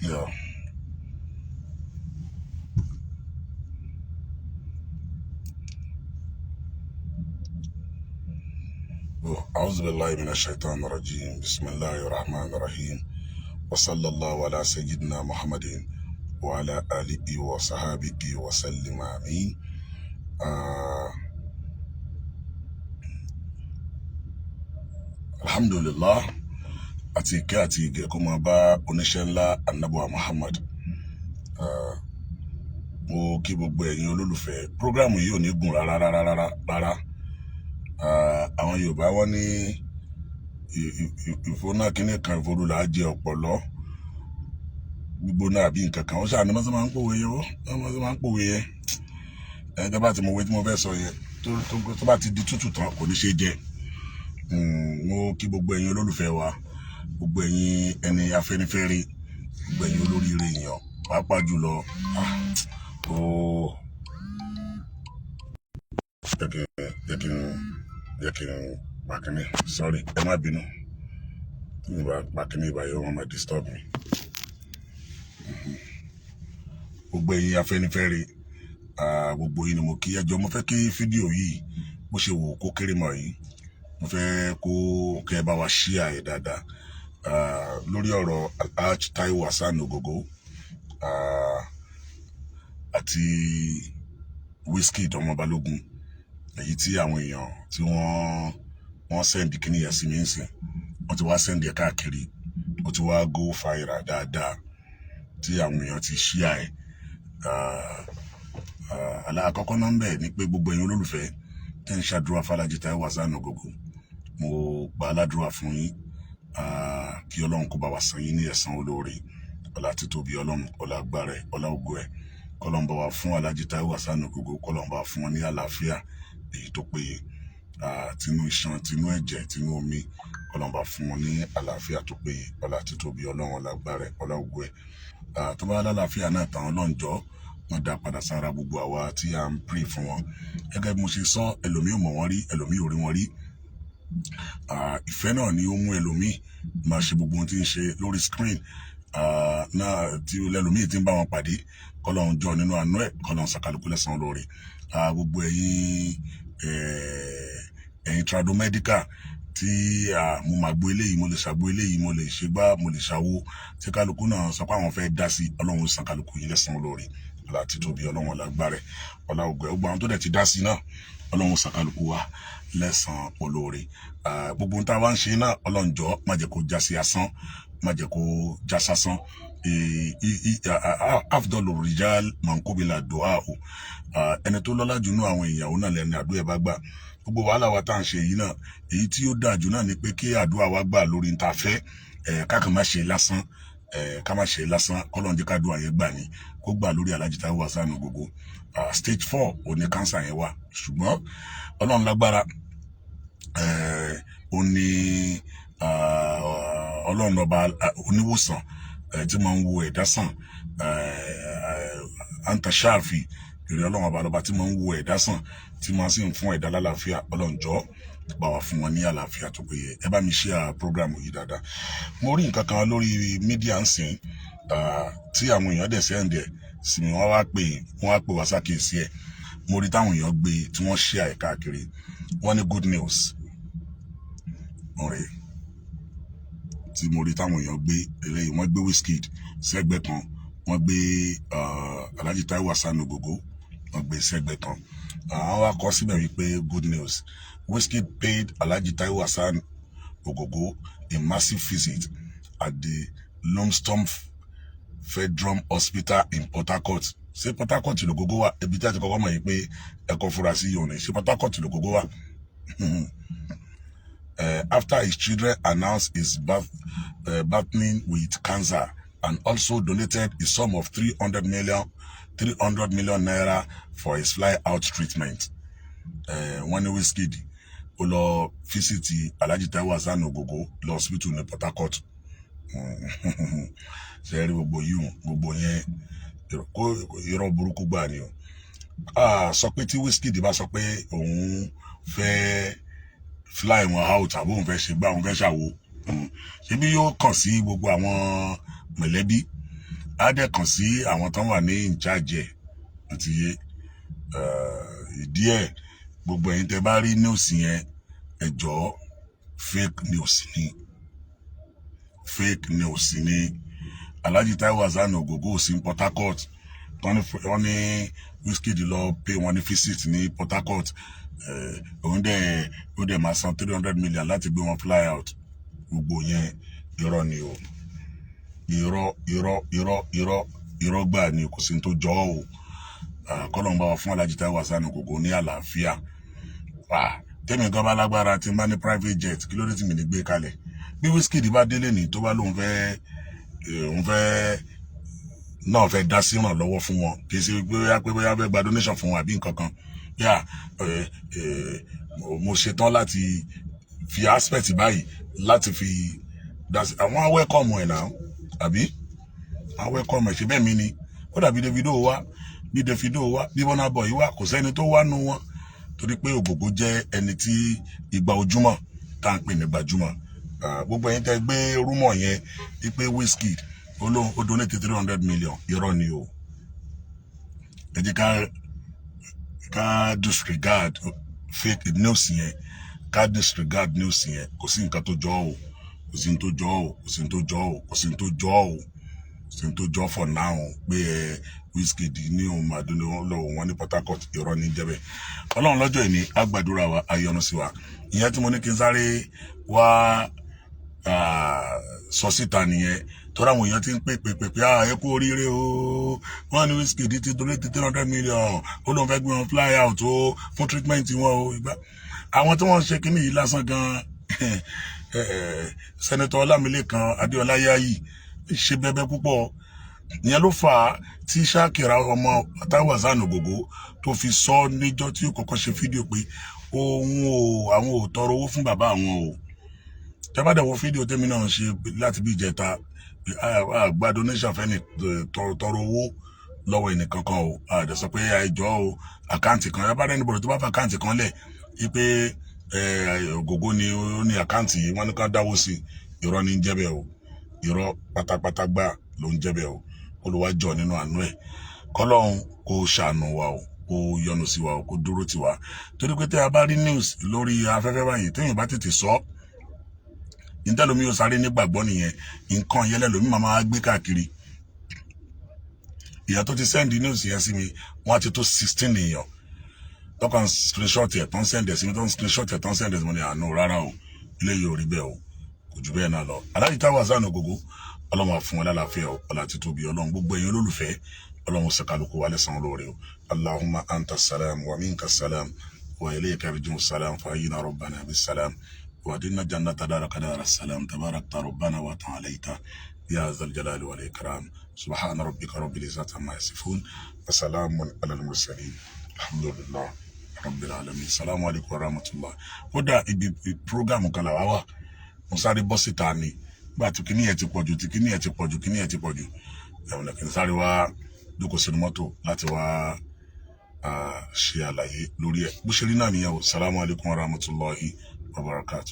Yeah. أعوذ بالله من الشيطان الرجيم بسم الله الرحمن الرحيم وصلى الله على سيدنا محمد وعلى آله وصحابه وسلم آمين. Alhamdulillah àti ìkẹ́ àti ìgẹ̀ kó máa bá oníṣẹ́ ńlá Ànábì Muhammad. Mo kí gbogbo ẹ̀yin olólùfẹ́ prógrámù yìí ò ní gùn rárá. Àwọn Yorùbá wọ́n ní ìfóná kínní kan ìforú là á jẹ ọ̀pọ̀lọ́ gbígbóná àbí nǹkan kan ó ṣàní mọ́sán máa ń pòwe yẹn mọ́sán máa ń pòwe yẹn ẹ̀ẹ́dẹ́ bá ti mọ owó tí mo fẹ́ sọ yẹn tó bá ti di tútù tán kò ní ṣe jẹ. Mo kí gbogbo ẹ̀yin olólùfẹ́ wa, gbogbo ẹ̀yin ẹni afẹ́nifẹ́re, gbogbo ẹ̀yin olóríire èèyàn pàápàá jùlọ jẹ́ kí n pàkínní sorry ẹ má bínú tí mo bá pàkínní ìbáyọ̀ wọn máa disturb mi. Gbogbo ẹ̀yin afẹ́nifẹ́re gbogbo yìí ni mo kí ẹjọ́ mo fẹ́ kí fídíò yìí bó ṣe wò kó kéré mọ́ yìí mo fẹ́ kó kẹ́ ẹ bá wa ṣíà ẹ̀ dáadáa lórí ọ̀rọ̀ Alhaji Taiwo Hassan Ogogo àti Wizkid ọmọ Balógun èyí tí àwọn èèyàn tí wọ́n sẹ́ndì kíní yẹn sí mi ń sìn wọ́n ti wá sẹ́ndì ẹ̀ káàkiri ó ti wá go viral dáadáa tí àwọn èèyàn ti ṣíà ẹ̀ àkọ́kọ́ náà ń bẹ̀ ni pé gbogbo ẹ̀yin olólùfẹ́ tẹ́ ń ṣàdúrà fún Alhaji Taiwo Hassan Ogogo mo gbà aládùúrà fún yín kí Ọlọ́run kó bá wa san yín ní ẹ̀san olóore ọlá títóbi Ọlọ́run ọlá agbára ẹ̀ ọlá ògo ẹ̀ kọ́lọ́n bá wa fún Alhaji Taiwo Hassan Ogogo kọ́lọ́n bá wa fún wọn ní àlàáfíà èyí tó péye tinú iṣan tinú ẹ̀jẹ̀ tinú omi kọ́lọ́n bá fún wọn ní àlàáfíà tó péye ọlá títóbi Ọlọ́run ọlá agbára ẹ̀ ọlá ògo ẹ̀ tó bá lálàáfíà náà tàn lọ́njọ́ wọn dá padà sára gbogbo àwa tí a ń pray fún wọn gẹ́gẹ́ bí mo ṣe sọ ẹlòmíì ò mọ̀ wọ́n rí ẹlòmíì ò rí wọn rí ìfẹ́ náà ni ó mú ẹlòmíì máa ṣe gbogbo ohun tí ń ṣe lórí screen náà tí ẹlòmíì ti ń bá wọn pàdé kọ́lọ́run jọ nínú àánú ẹ̀ kọ́lọ́run sàkálùkù lẹ́san lóore gbogbo ẹ̀yin tradomedical tí mo máa gbọ́ eléyìí mo lè ṣàgbọ́ eléyìí mo lè ṣègbà mo lè ṣàwo tí kálukú náà sọ pé àwọn fẹ́ dá sí Ọlọ́run sàkálùkù yín lẹ́san lóore ọlá títóbi Ọlọ́run ọlá agbára ọlá ògo ẹ̀ gbogbo àwọn tó dẹ̀ ti dá sí náà Ọlọ́run sàkálùkù wa lẹ́san olóore gbogbo ohun tá a wá ń ṣe náà Ọlọ́run jọ̀ọ́ má jẹ́ kó já sí asán má jẹ́ kó já sásán afdol rijal mankobila dua o ẹni tó lọ́lá jù nú àwọn ìyàwó náà lẹ́ni àdúrà bá gbà gbogbo wàhálà wa tá à ń ṣe yìí náà èyí tí ó dáa jù náà ni pé kí àdúrà wa gbà lórí ní ta fẹ́ kákan má ṣe lásán ká má ṣe lásán Ọlọ́run jẹ́ ká dúà yẹn gbà ní kó gbà lórí Alhaji Taiwo Hassan Ogogo stage 4 ò ní cancer yẹn wà ṣùgbọ́n Ọlọ́run lágbára ó ní Ọlọ́run ọba oníwòsàn tí máa ń wo ẹ̀dá sàn antashafi ìrìn Ọlọ́run ọba lọ́ba tí máa ń wo ẹ̀dá sàn tí máa sì ń fún ẹ̀dá lálàáfíà Ọlọ́run jọ̀ọ́ bá wa fún wọn ní àlàáfíà tó péye ẹ bá mi share programu yìí dáadáa. Mo rí nǹkan kan lórí mídíà ń sìn tí àwọn èèyàn dẹ̀ sẹ́ǹdì ẹ̀ sì ni wọ́n wá pè wá sákèsí ẹ̀ mo rí táwọn èèyàn gbé tí wọ́n share ẹ̀ káàkiri wọ́n ní good news ọ̀rẹ́ tí mo rí táwọn èèyàn gbé eléyìí wọ́n gbé Wizkid sẹ́gbẹ́ kan wọ́n gbé Alhaji Taiwo Hassan Ogogo wọ́n gbé sẹ́gbẹ́ kan àwọn wa kọ síbẹ̀ wípé good news Wizkid paid Alhaji Taiwo Hassan Ogogo a massive visit at the Lumsdorf Fedrum Hospital in Port Harcourt ṣé Port Harcourt l'Ogogo wà ebi tí a ti kọ́kọ́ mọ̀ yìí pé ẹ̀kọ́ fura sí yòó ni ṣé Port Harcourt l'Ogogo wà. After his children announced his battling with cancer and also donated a sum of 300 million naira for his fly-out treatment. Wọ́n ní Wizkid ó lọ fíṣítì Alhaji Taiwo Hassan Ogogo lọ hospital ní Port Harcourt. Ṣé rí gbogbo yìí gbogbo yẹn irọ́ burúkú gbà ni o. Sọ pé tí Wizkid bá sọ pé òun fẹ́ fly wọn out àbí òun fẹ́ ṣe gbá òun fẹ́ ṣàwo ṣebí yóò kàn sí gbogbo àwọn mọ̀lẹ́bí á dẹ̀ kàn sí àwọn tó wà ní ìjájẹ àti yé ìdí ẹ̀ gbogbo ẹ̀yin tẹ́ bá rí news yẹn ẹ jọ̀ọ́ fake news ni Alhaji Taiwo Hassan Ogogo sí Port Harcourt wọ́n ní Wizkid lọ pay wọn ní visit ní Port Harcourt òun dẹ̀ máa san 300 million láti gbé wọn fly out gbogbo yẹn irọ́ ni o irọ́ gbà ni kò sí ní tó jọ o kọ́lọ́n bá wa fún Alhaji Taiwo Hassan Ogogo ní àlàáfíà tẹ́mi gan bá lágbára tí n bá ní private jet kí ló dé tí mi ní gbé kalẹ̀ bí Wizkid bá délé ní tó bá lóun fẹ́ náà fẹ́ dá sí ìrànlọ́wọ́ fún wọn kì í ṣe bóyá fẹ́ gba donation fún wọn àbí nǹkan kan mo ṣetán láti fi aspect báyìí láti fi dá sí àwọn welcome ẹ̀ náà àbí àwọn welcome ẹ̀ ṣe bẹ́ẹ̀ mi ni ó dàbí Davido wá bí Burna Boy wá kò sẹ́ni tó wá nu wọn torí pé Ògògó jẹ́ ẹni tí ìgbà ojúmọ́ tá à ń pè ní gbajúmọ̀ gbogbo ẹ̀yin tẹ́ gbé rúmọ̀ yẹn wípé Wizkid ó donate 300 million irọ́ ni o ẹ jẹ́ ká disregard fake news yẹn kò sí nǹkan tó jọ o kò sí ní tó jọ for now pé Wizkid ní òun máa dún lọ́wọ́ wọn ní Port Harcourt irọ́ ní jẹ́bẹ̀ ọlọ́run lọ́jọ́ ìní agbàdúrà wa ayọ́nu sí wa ìyẹn tí mo ní kí n sáré wá sọ síta nìyẹn tọ́ra àwọn èèyàn ti ń pè ẹ kú oríire o wọ́n ní Wizkid ti donate 300 million ó lóun fẹ́ gbé wọn fly out o fún treatment wọn o ìgbà àwọn tí wọ́n ń ṣe kínní yìí lásán gan Senator Ọlámilékan Adéọlá Yayi ṣe bẹ́bẹ́ púpọ̀ ìyẹn ló fà á tí Shakira ọmọ Taiwo Hassan Ogogo tó fi sọ níjọ́ tí ó kọ́kọ́ ṣe fídíò pé àwọn ò tọrọ owó fún bàbá àwọn o tẹ́bàdà wo fídíò tẹ́mi náà ṣe láti bí ìjẹta àgbà donation fẹ́ni tọrọ owó lọ́wọ́ ẹnìkan kan o àdẹ sọ pé àìjọ o àkáǹtì kan yàbá rẹ̀ níbọ̀dọ̀ tó bá fa àkáǹtì kan lẹ̀ wípé Ogogo ni ó ní àkáǹtì yìí wọ́n ní ká dáwó sí irọ́ ní jẹ́bẹ̀ o irọ́ pátápátá gbà ló ń jẹ́bẹ̀ o Olúwàjọ nínú àánú ẹ̀ kọ́lọ́hún kó ṣàánú wa o kó yọ́nú sí wa o kó dúró tì wá torí pé tẹ́ a bá rí news lórí afẹ́fẹ́ báyìí téèyàn bá tètè sọ ìtẹ́lómi yóò sáré nígbàgbọ́ nìyẹn nǹkan yẹlẹ́ lómi máa gbé káàkiri ìyá tó ti send news yẹn sí mi wọ́n ti tó 16 èèyàn tọ́kàn screenshot ẹ̀ tán send ẹ̀ sí mi tán screenshot ẹ̀ tán send ẹ̀ sí mi ní àánú rárá o ilé yóò rí bẹ́ẹ̀ o kò jù bẹ́ẹ̀ náà lọ Alhaji Taiwo Hassan Ogogo ọlọ́run fún wọn lálàáfíà o ọlá ti tóbi ọlọ́run gbogbo ẹ̀yin olólùfẹ́ ọlọ́run sàkálùkù wa lẹ́san olóore o Allahumma anta salam wa minka salam wa ilayka yarji'u salam fa ayyina rabbana bis salam wa dinna jannata daraka dar salam tabarakta rabbana wa ta'alaita ya zal jalali wal ikram subhana rabbika rabbil izzati amma yasifun wa salamun alal mursalin alhamdulillah rabbil alamin assalamu alaikum wa rahmatullah kódà ibi program kan la wà mo sáré bọ́ síta ni bá tí kíní ẹ̀ ti pọ̀jù ẹ̀wọ̀n lẹ́kìn sáré wá dúkọ̀ sínú mọ́tò láti wá ṣe àlàyé lórí ẹ̀ bó ṣe rí náà nìyẹn o salamu alaikum wa rahmatullahi wa barakatuh.